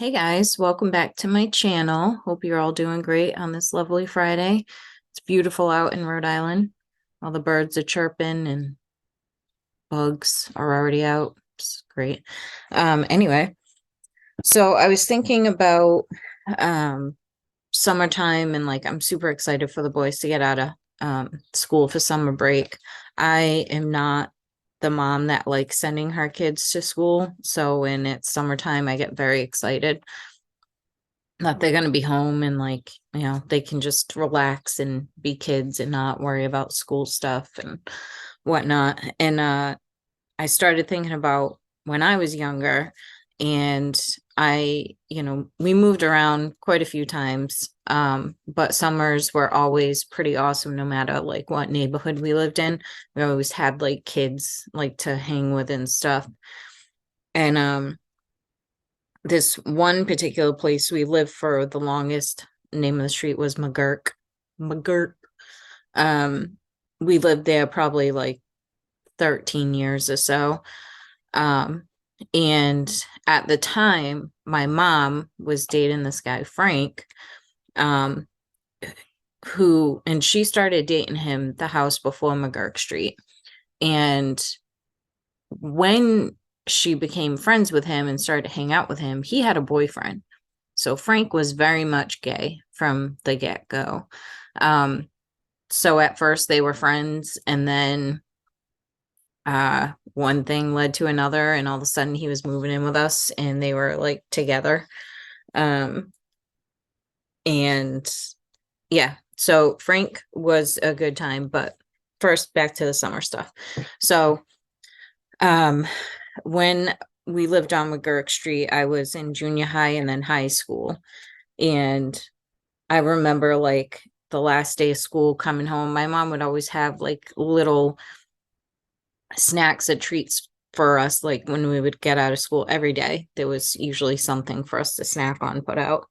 Hey guys, welcome back to my channel. Hope you're all doing great on this lovely Friday. It's beautiful out in Rhode Island. All the birds are chirping and bugs are already out. It's great. Anyway, so I was thinking about um summertime and like I'm super excited for the boys to get out of school for summer break. I am not the mom that likes sending her kids to school. So when it's summertime, I get very excited that they're going to be home and like they can just relax and be kids and not worry about school stuff and whatnot. And I started thinking about when I was younger, and we moved around quite a few times, but summers were always pretty awesome no matter like what neighborhood we lived in. We always had like kids like to hang with and stuff. And this one particular place we lived for the longest, name of the street was McGurk. Um, we lived there probably like 13 years or so. Um, and at the time, my mom was dating this guy, Frank, um, and she started dating him the house before McGurk Street. And when she became friends with him and started to hang out with him, he had a boyfriend. So Frank was very much gay from the get-go. So at first they were friends, and then one thing led to another, and all of a sudden he was moving in with us and they were like together. Um, and yeah, so Frank was a good time, but first back to the summer stuff. So um when we lived on McGurk Street, I was in junior high and then high school. And I remember like the last day of school coming home, my mom would always have like little snacks and treats for us. Like when we would get out of school every day, there was usually something for us to snack on, put out,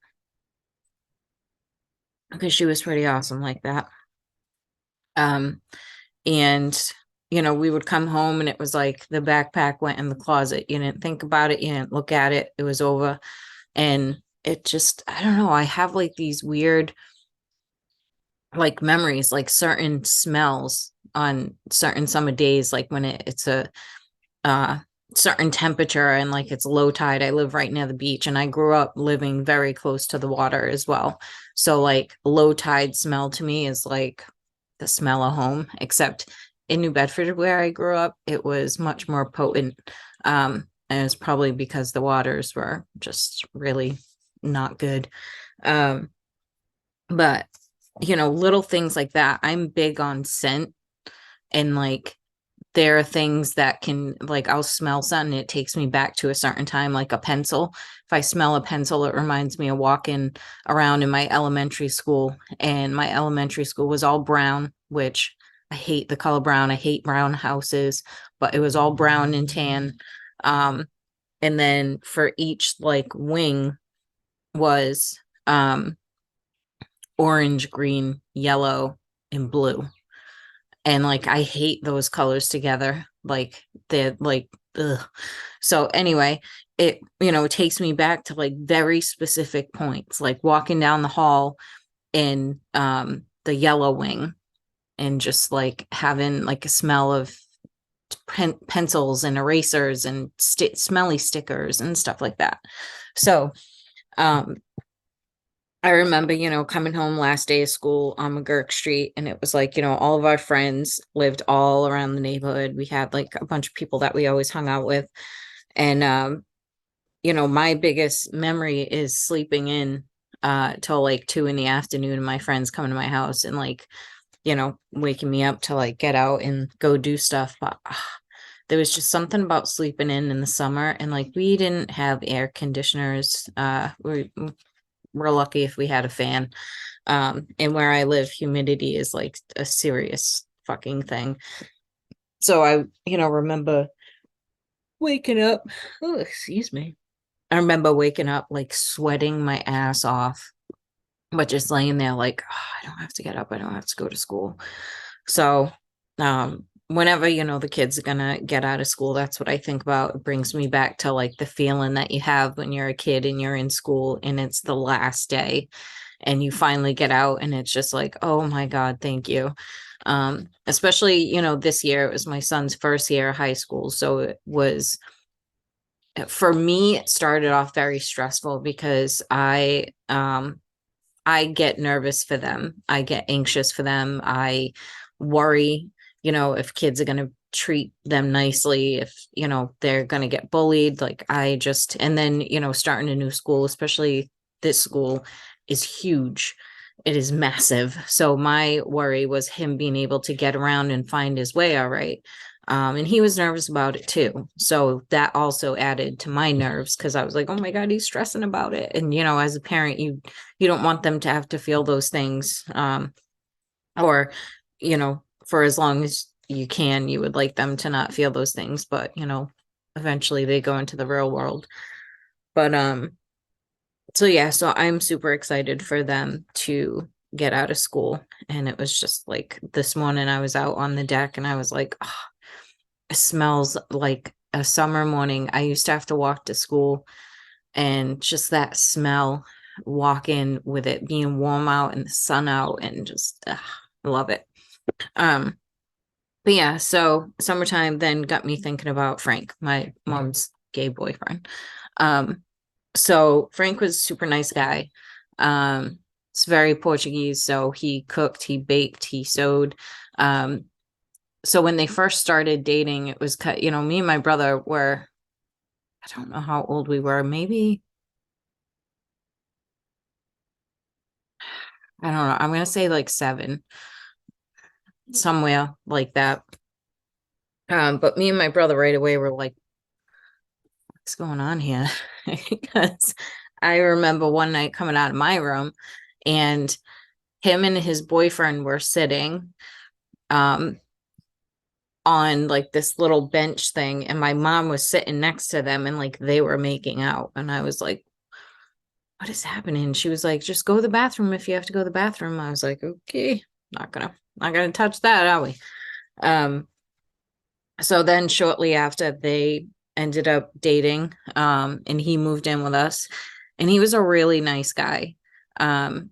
because she was pretty awesome like that. Um, and we would come home and it was like the backpack went in the closet. You didn't think about it, you didn't look at it, it was over. And it just, I don't know, I have like these weird like memories, like certain smells on certain summer days, like when it's a uh certain temperature and like it's low tide. I live right near the beach and I grew up living very close to the water as well. So like low tide smell to me is like the smell of home, except in New Bedford where I grew up, it was much more potent. And it's probably because the waters were just really not good. Um, but little things like that. I'm big on scent, and like there are things that can, like, I'll smell something, it takes me back to a certain time, like a pencil. If I smell a pencil, it reminds me of walking around in my elementary school, and my elementary school was all brown, which I hate the color brown. I hate brown houses, but it was all brown and tan. Um, and then for each like wing was orange, green, yellow, and blue. And like I hate those colors together. Like they're like ugh. So anyway, it takes me back to like very specific points, like walking down the hall in the yellow wing and just like having like a smell of pencils and erasers and smelly stickers and stuff like that. So um I remember, coming home last day of school on McGurk Street, and it was like, all of our friends lived all around the neighborhood. We had like a bunch of people that we always hung out with. And my biggest memory is sleeping in till like 2 in the afternoon, and my friends coming to my house and like, waking me up to like get out and go do stuff. But there was just something about sleeping in the summer, and like we didn't have air conditioners. We're lucky if we had a fan. And where I live, humidity is like a serious fucking thing. So I, remember waking up. Oh, excuse me. I remember waking up like sweating my ass off, but just laying there like, oh, I don't have to get up. I don't have to go to school. So, whenever, the kids are gonna get out of school, that's what I think about. It brings me back to like the feeling that you have when you're a kid and you're in school and it's the last day and you finally get out and it's just like, oh my God, thank you. Especially, this year it was my son's first year of high school. So it was, for me, it started off very stressful because I get nervous for them. I get anxious for them. I worry, if kids are going to treat them nicely, if, they're going to get bullied. Like and then, starting a new school, especially this school is huge. It is massive. So my worry was him being able to get around and find his way all right. And he was nervous about it too. So that also added to my nerves because I was like, oh my God, he's stressing about it. And, as a parent, you don't want them to have to feel those things. Or, for as long as you can, you would like them to not feel those things. But, eventually they go into the real world. But so yeah, so I'm super excited for them to get out of school. And it was just like this morning I was out on the deck and I was like, oh, it smells like a summer morning. I used to have to walk to school and just that smell, walk in with it being warm out and the sun out and just I love it. Um, but yeah, so summertime then got me thinking about Frank, my mom's gay boyfriend. Um, so Frank was a super nice guy. It's very Portuguese, so he cooked, he baked, he sewed. So when they first started dating, it was me and my brother were, I don't know how old we were, maybe, I don't know, I'm gonna say like 7, somewhere like that. But me and my brother right away were like, what's going on here? Because I remember one night coming out of my room and him and his boyfriend were sitting on like this little bench thing, and my mom was sitting next to them and like they were making out. And I was like, what is happening? She was like, just go to the bathroom if you have to go to the bathroom. I was like, okay, not gonna touch that, are we? Um, so then shortly after they ended up dating, and he moved in with us, and he was a really nice guy. Um,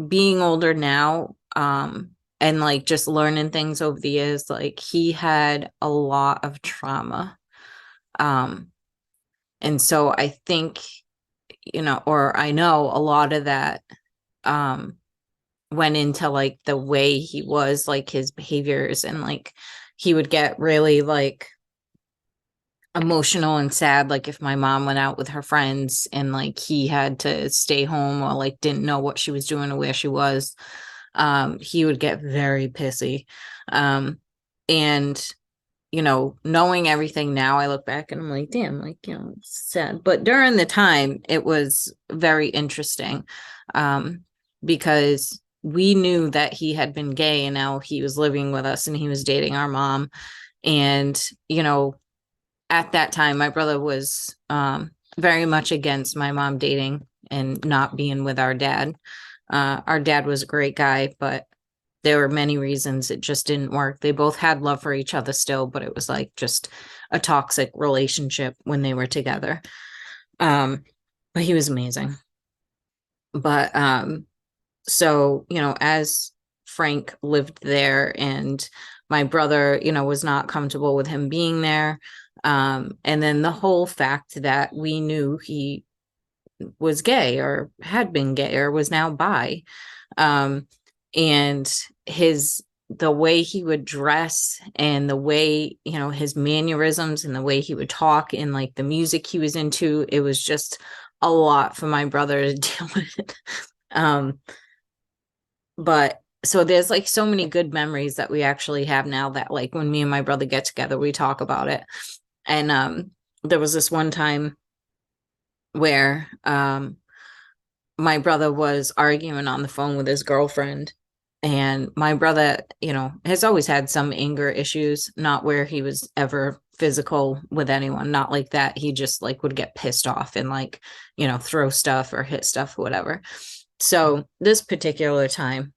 being older now, and like just learning things over the years, like he had a lot of trauma. Um, and so I think, or I know a lot of that um went into like the way he was, like his behaviors, and like he would get really like emotional and sad, like if my mom went out with her friends and like he had to stay home or like didn't know what she was doing or where she was. He would get very pissy. And knowing everything now, I look back and I'm like, damn, like, it's sad. But during the time, it was very interesting, because we knew that he had been gay and now he was living with us and he was dating our mom. And, at that time, my brother was very much against my mom dating and not being with our dad. Our dad was a great guy, but there were many reasons it just didn't work. They both had love for each other still, but it was like just a toxic relationship when they were together. But he was amazing. But so, as Frank lived there and my brother, was not comfortable with him being there. And then the whole fact that we knew he was gay or had been gay or was now bi. And the way he would dress and the way, his mannerisms and the way he would talk and like the music he was into, it was just a lot for my brother to deal with. But so there's like so many good memories that we actually have now that like when me and my brother get together, we talk about it. And there was this one time where my brother was arguing on the phone with his girlfriend. And my brother, has always had some anger issues, not where he was ever physical with anyone, not like that. He just like would get pissed off and like, throw stuff or hit stuff or whatever. So this particular time,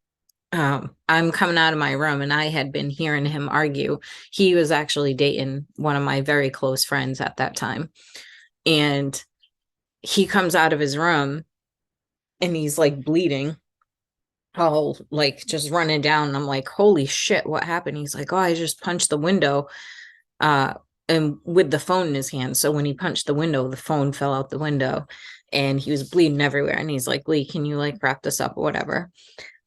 I'm coming out of my room and I had been hearing him argue. He was actually dating one of my very close friends at that time. And he comes out of his room and he's like bleeding, all like just running down. And I'm like, holy shit, what happened? He's like, oh, I just punched the window. Uh, and with the phone in his hand. So when he punched the window, the phone fell out the window and he was bleeding everywhere. And he's like, Lee, can you like wrap this up or whatever?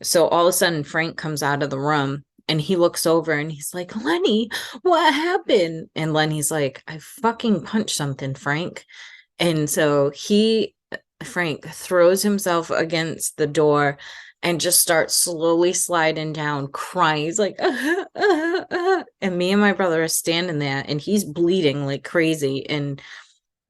So all of a sudden, Frank comes out of the room and he looks over and he's like, Lenny, what happened? And Lenny's like, I fucking punched something, Frank. And so Frank, throws himself against the door and just starts slowly sliding down, crying. He's like, and me and my brother are standing there and he's bleeding like crazy. And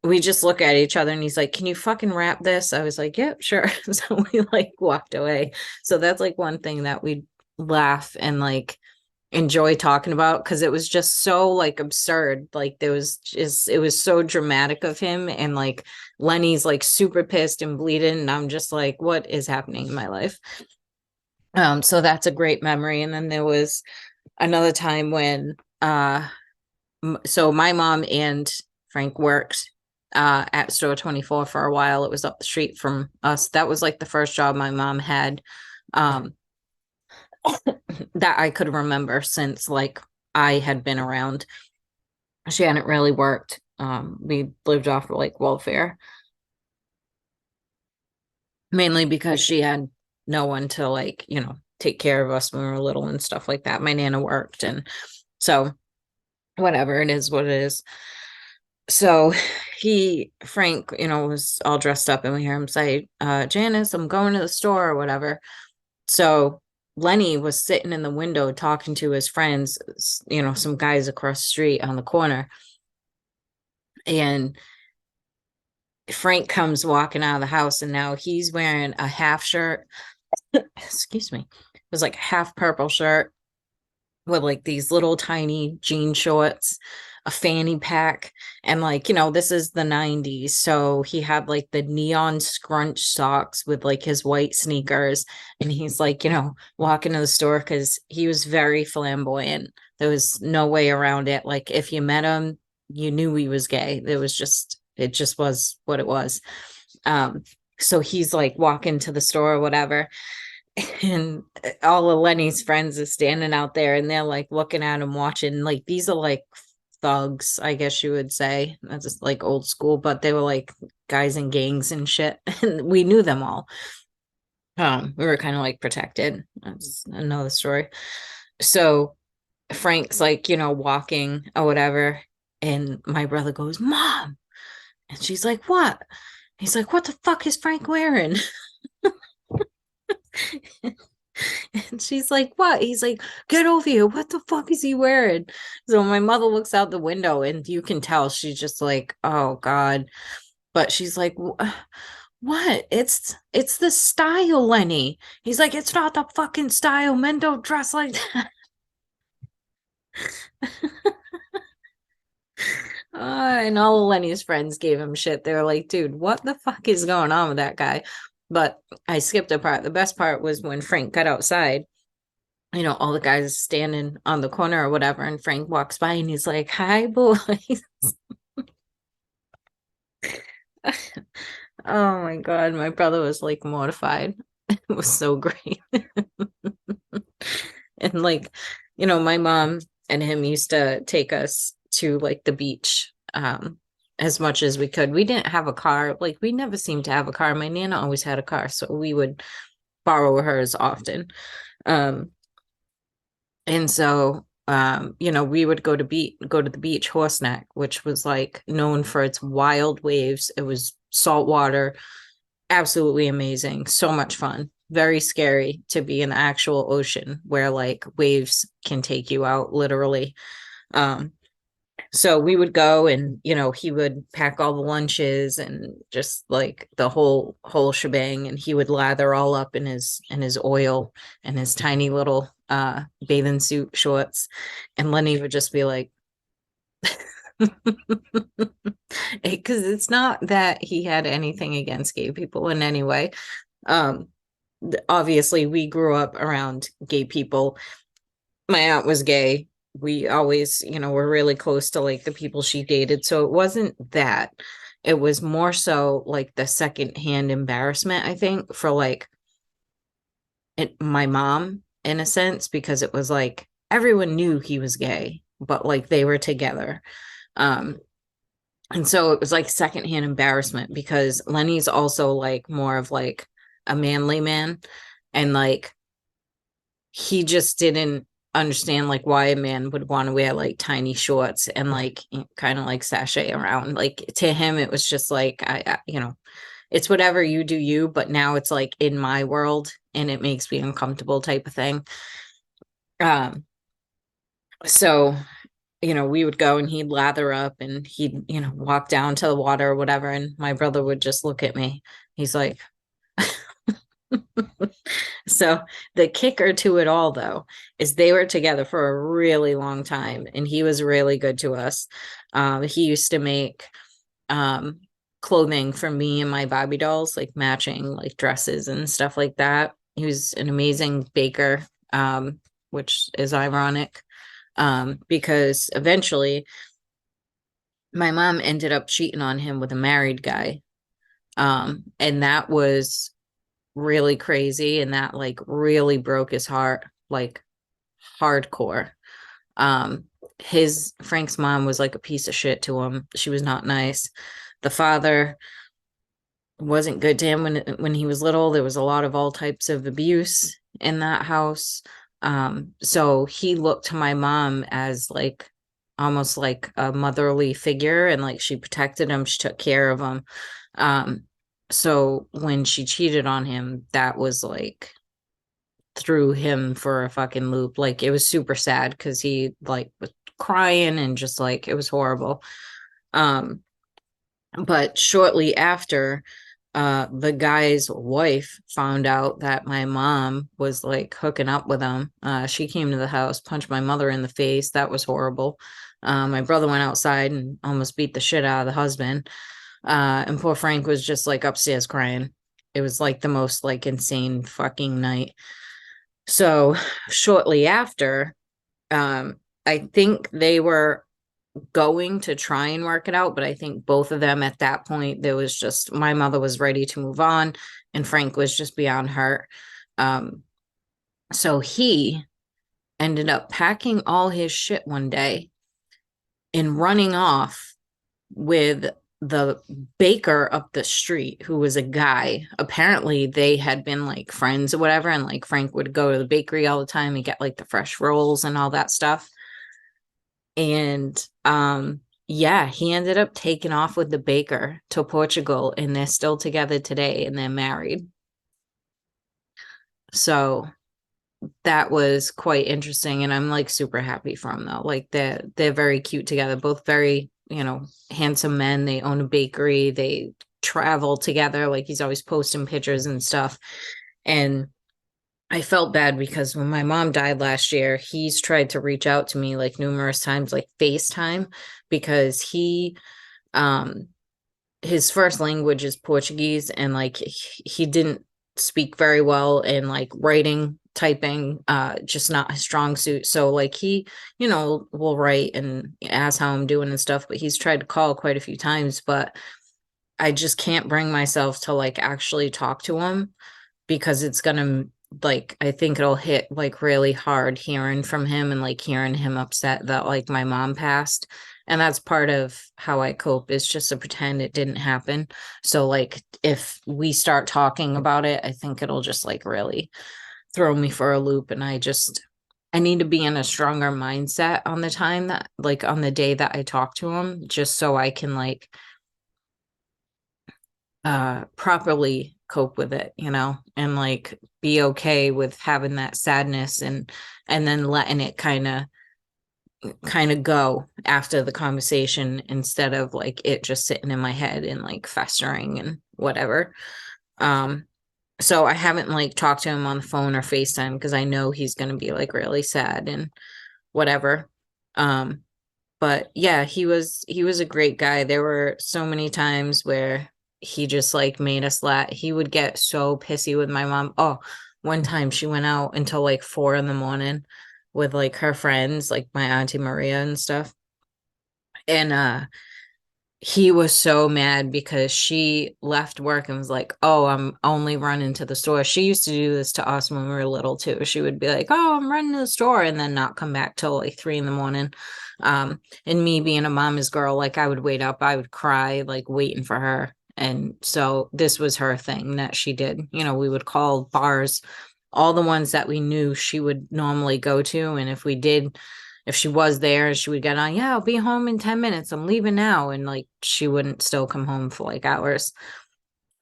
we just look at each other and he's like, can you fucking wrap this? I was like, yep, sure. So we like walked away. So that's like one thing that we laugh and like enjoy talking about because it was just so like absurd. Like there was just it was so dramatic of him and like Lenny's like super pissed and bleeding and I'm just like, what is happening in my life? So that's a great memory. And then there was another time when so my mom and Frank worked at Store 24 for a while. It was up the street from us. That was like the first job my mom had um, that I could remember since like I had been around. She hadn't really worked. We lived off of like welfare, mainly because she had no one to like, take care of us when we were little and stuff like that. My Nana worked. And so whatever, it is what it is. So Frank, was all dressed up and we hear him say, Janice, I'm going to the store or whatever. So Lenny was sitting in the window talking to his friends, some guys across the street on the corner. And Frank comes walking out of the house and now he's wearing a half shirt. Excuse me. It was like half purple shirt with like these little tiny jean shorts, a fanny pack, and like, this is the 90s. So he had like the neon scrunch socks with like his white sneakers. And he's like, walking to the store because he was very flamboyant. There was no way around it. Like if you met him, you knew he was gay. It just was what it was. So he's like walking to the store or whatever and all of Lenny's friends is standing out there and they're like looking at him watching like these are like thugs, I guess you would say. That's just like old school, but they were like guys in gangs and shit. And we knew them all. We were kind of like protected. That's another story. So Frank's like, walking or whatever. And my brother goes, Mom. And she's like, what? He's like, what the fuck is Frank wearing? And she's like, what? He's like, get over here. What the fuck is he wearing? So my mother looks out the window and you can tell she's just like, oh God. But she's like, what? It's the style, Lenny. He's like, it's not the fucking style. Men don't dress like that. And all of Lenny's friends gave him shit. They were like, dude, what the fuck is going on with that guy? But I skipped a part. The best part was when Frank got outside, all the guys standing on the corner or whatever, and Frank walks by and he's like, hi, boys. Oh my God. My brother was like mortified. It was so great. And like, my mom and him used to take us to like the beach as much as we could. We didn't have a car. Like we never seemed to have a car. My Nana always had a car, so we would borrow hers often. And so we would go to the beach horse neck, which was like known for its wild waves. It was salt water, absolutely amazing, so much fun. Very scary to be in the actual ocean where like waves can take you out literally. Um, so we would go and he would pack all the lunches and just like the whole shebang, and he would lather all up in his oil and his tiny little bathing suit shorts, and Lenny would just be like because it's not that he had anything against gay people in any way, um obviously we grew up around gay people. My aunt was gay. We always, were really close to like the people she dated. So it wasn't that. It was more so like the secondhand embarrassment, I think, for like my mom in a sense, because it was like everyone knew he was gay, but like they were together. Um, and so it was like secondhand embarrassment because Lenny's also like more of like a manly man. And like he just didn't understand like why a man would want to wear like tiny shorts and like kind of like sashay around. Like to him, it was just like it's whatever you do you, but now it's like in my world and it makes me uncomfortable type of thing. Um, so we would go and he'd lather up and he'd, walk down to the water or whatever, and my brother would just look at me. He's like, so the kicker to it all, though, is they were together for a really long time, and he was really good to us. He used to make um, clothing for me and my Barbie dolls, like matching like dresses and stuff like that. He was an amazing baker, which is ironic because eventually my mom ended up cheating on him with a married guy. And that was really crazy, and that like really broke his heart, like hardcore. Um, his Frank's mom was like a piece of shit to him. She was not nice. The father wasn't good to him when he was little. There was a lot of all types of abuse in that house. So he looked to my mom as like almost like a motherly figure, and like she protected him, she took care of him. Um, so when she cheated on him, that was like threw him for a fucking loop. Like it was super sad because he like was crying and just like it was horrible. Um, but shortly after, the guy's wife found out that my mom was like hooking up with him. She came to the house, punched my mother in the face. That was horrible. My brother went outside and almost beat the shit out of the husband. And poor Frank was just like upstairs crying. It was like the most like insane fucking night. So shortly after, I think they were going to try and work it out, but I think both of them at that point, there was just my mother was ready to move on, and Frank was just beyond hurt. Um, so he ended up packing all his shit one day and running off with the baker up the street, who was a guy. Apparently they had been like friends or whatever, and like Frank would go to the bakery all the time and get like the fresh rolls and all that stuff. And yeah, he ended up taking off with the baker to Portugal, and they're still together today and they're married. So that was quite interesting, and I'm like super happy for them though. Like they're very cute together, both very, handsome men. They own a bakery, they travel together, like he's always posting pictures and stuff. And I felt bad because when my mom died last year, he's tried to reach out to me like numerous times, like FaceTime, because um his first language is Portuguese, and like he didn't speak very well in like writing, typing, just not his strong suit. So like he, will write and ask how I'm doing and stuff, but he's tried to call quite a few times, but I just can't bring myself to like actually talk to him because it's gonna like I think it'll hit like really hard hearing from him and like hearing him upset that like my mom passed. And that's part of how I cope, is just to pretend it didn't happen. So like if we start talking about it, I think it'll just like really throw me for a loop, and I need to be in a stronger mindset on the time that like on the day that I talk to him, just so I can like properly cope with it, and like be okay with having that sadness, and then letting it kind of go after the conversation, instead of like it just sitting in my head and like festering and whatever. um so I haven't like talked to him on the phone or FaceTime because I know he's going to be like really sad and whatever. um but yeah, he was a great guy. There were so many times where he just like made us laugh. He would get so pissy with my mom. Oh, one time she went out until like 4 in the morning with like her friends, like my Auntie Maria and stuff. And he was so mad because she left work and was like, "Oh, I'm only running to the store." She used to do this to us when we were little too. She would be like, "Oh, I'm running to the store," and then not come back till like 3 in the morning. And me being a mama's girl, like I would wait up, I would cry, like waiting for her. And so this was her thing that she did. We would call bars, all the ones that we knew she would normally go to, and if she was there, she would get on, yeah, I'll be home in 10 minutes. I'm leaving now. And like she wouldn't still come home for like hours.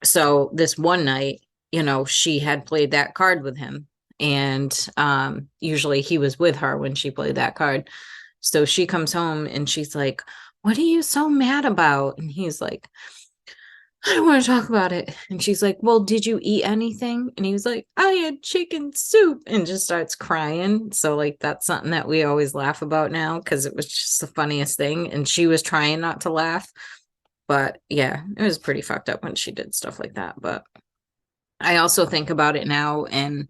So this one night, she had played that card with him. And usually he was with her when she played that card. So she comes home and she's like, "What are you so mad about?" And he's like, "I don't want to talk about it." And she's like, "Well, did you eat anything?" And he was like, "I had chicken soup," and just starts crying. So, like, that's something that we always laugh about now because it was just the funniest thing. And she was trying not to laugh. But yeah, it was pretty fucked up when she did stuff like that. But I also think about it now, and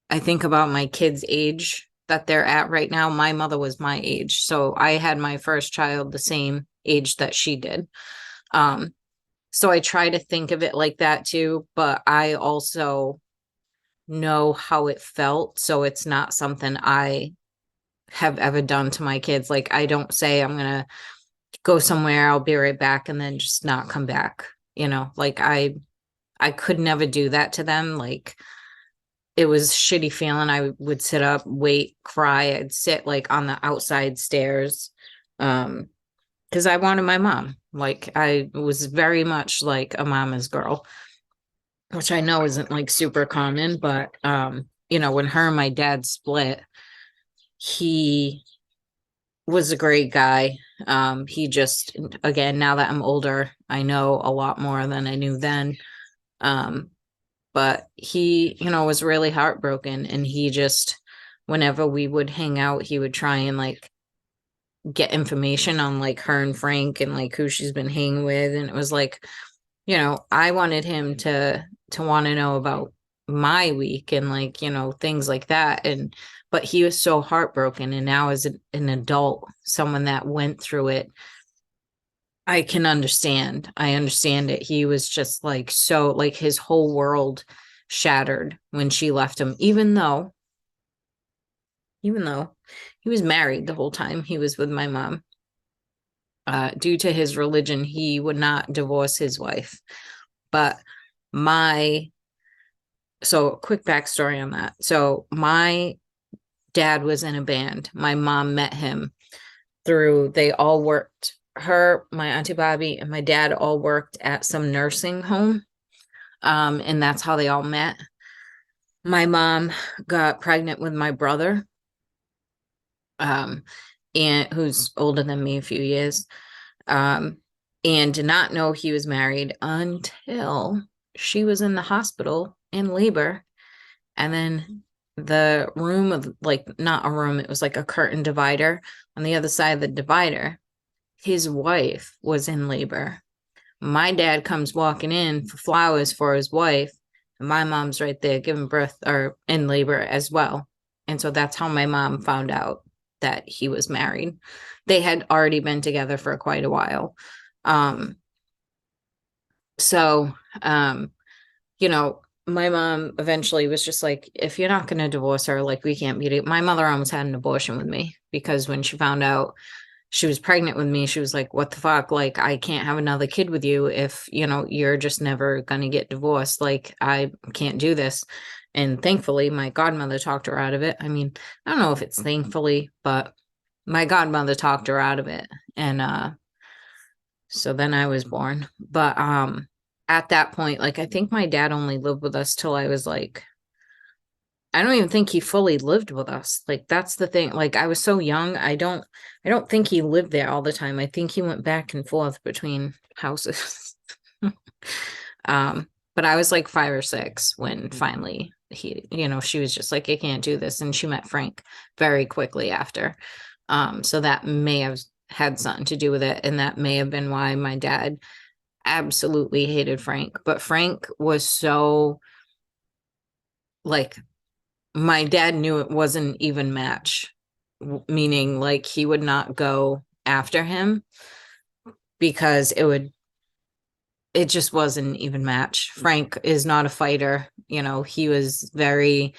I think about my kids' age that they're at right now. My mother was my age. So I had my first child the same age that she did. Um, so I try to think of it like that too, but I also know how it felt. So it's not something I have ever done to my kids. Like I don't say I'm going to go somewhere, I'll be right back, and then just not come back. Like I could never do that to them. Like it was shitty feeling. I would sit up, wait, cry. I'd sit like on the outside stairs. Because I wanted my mom. Like I was very much like a mama's girl, which I know isn't like super common, but when her and my dad split, he was a great guy. He just, again, now that I'm older, I know a lot more than I knew then. Um, but he, was really heartbroken, and he just, whenever we would hang out, he would try and like get information on like her and Frank and like who she's been hanging with. And it was like, I wanted him to want to know about my week and like, things like that. But he was so heartbroken. And now as an adult, someone that went through it, I can understand. I understand it. He was just like so like his whole world shattered when she left him, even though he was married the whole time he was with my mom. Due to his religion, he would not divorce his wife. But my, so quick backstory on that. So my dad was in a band. My mom met him they all worked, my Auntie Bobby, and my dad all worked at some nursing home. And that's how they all met. My mom got pregnant with my brother, and who's older than me a few years. And did not know he was married until she was in the hospital in labor. And then the room of like, not a room, it was like a curtain divider. On the other side of the divider, his wife was in labor. My dad comes walking in for flowers for his wife, and my mom's right there giving birth or in labor as well. And so that's how my mom found out that he was married. They had already been together for quite a while. Um, so, um, my mom eventually was just like, if you're not going to divorce her, like, we can't be. My mother almost had an abortion with me because when she found out she was pregnant with me, she was like, what the fuck? Like, I can't have another kid with you if, you're just never going to get divorced. Like, I can't do this. And thankfully, my godmother talked her out of it. I mean, I don't know if it's thankfully, but my godmother talked her out of it. And so then I was born. But at that point, like I think my dad only lived with us till I was like, I don't even think he fully lived with us. Like that's the thing. Like I was so young, I don't think he lived there all the time. I think he went back and forth between houses. um, but I was like 5 or 6 when finally she was just like, I can't do this. And she met Frank very quickly after. So that may have had something to do with it. And that may have been why my dad absolutely hated Frank, but Frank was so like my dad knew it wasn't even match, meaning like he would not go after him because it just wasn't even match. Frank is not a fighter, you know, he was very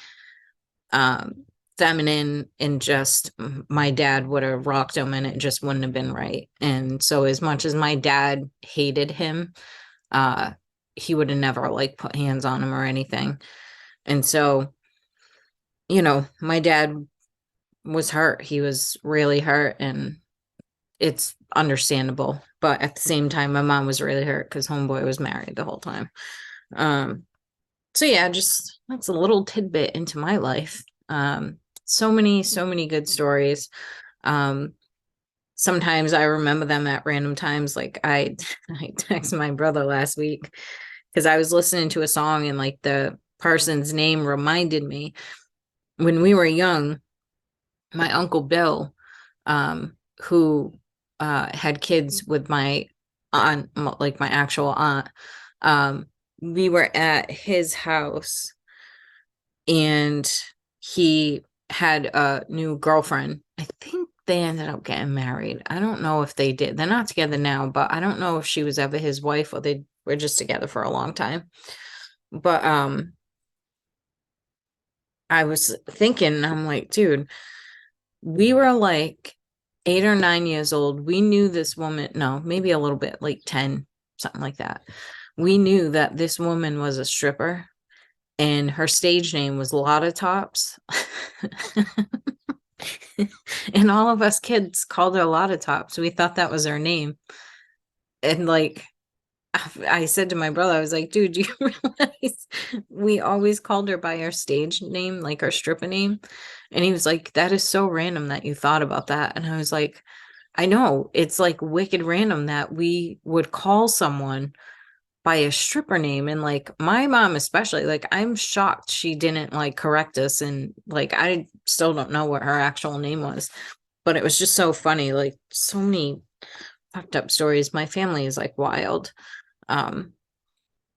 um feminine, and just my dad would have rocked him and it just wouldn't have been right. And so as much as my dad hated him, uh he would have never like put hands on him or anything. And so, you know, my dad was hurt. He was really hurt, and it's understandable. But at the same time, my mom was really hurt because homeboy was married the whole time. Um, so yeah, just that's a little tidbit into my life. So many good stories. Um, Sometimes I remember them at random times. Like I texted my brother last week because I was listening to a song and like the person's name reminded me when we were young, my uncle Bill, who had kids with my aunt, like my actual aunt. Um, we were at his house and he had a new girlfriend. I think they ended up getting married. I don't know if they did. They're not together now, but I don't know if she was ever his wife or they were just together for a long time. But I was thinking, I'm like, dude, we were like 8 or 9 years old. We knew this woman, no, maybe a little bit, like 10, something like that. We knew that this woman was a stripper and her stage name was Lotta Tops. And all of us kids called her Lotta Tops. We thought that was her name. And like, I said to my brother, I was like, dude, do you realize we always called her by her stage name, like her stripper name? And he was like, that is so random that you thought about that. And I was like, I know, it's like wicked random that we would call someone by a stripper name. And like my mom, especially, like I'm shocked she didn't like correct us. And like I still don't know what her actual name was, but it was just so funny. Like so many fucked up stories. My family is like wild. Um,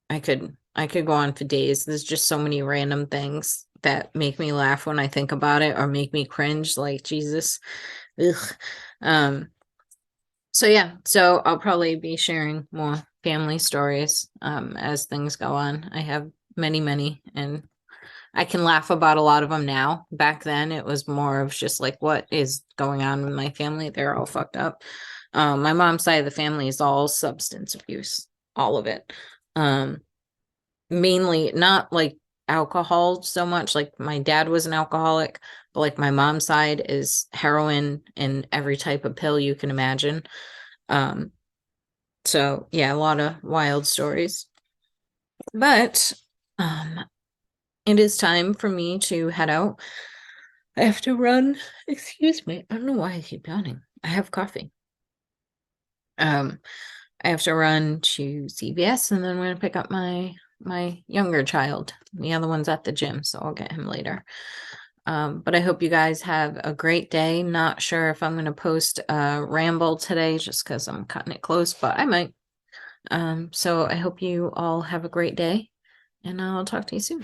I could go on for days. There's just so many random things that make me laugh when I think about it or make me cringe, like Jesus. Ugh. Um, so yeah, so I'll probably be sharing more family stories as things go on. I have many, many, and I can laugh about a lot of them now. Back then, it was more of just like, what is going on with my family? They're all fucked up. My mom's side of the family is all substance abuse, all of it. Mainly not like alcohol so much. Like my dad was an alcoholic, but like my mom's side is heroin and every type of pill you can imagine. Um, so yeah, a lot of wild stories. But um it is time for me to head out. I have to run. Excuse me. I don't know why I keep yawning. I have coffee. Um, I have to run to CVS and then I'm gonna pick up my younger child. The other one's at the gym, so I'll get him later. But I hope you guys have a great day. Not sure if I'm gonna post a ramble today just because I'm cutting it close, but I might. So I hope you all have a great day and I'll talk to you soon.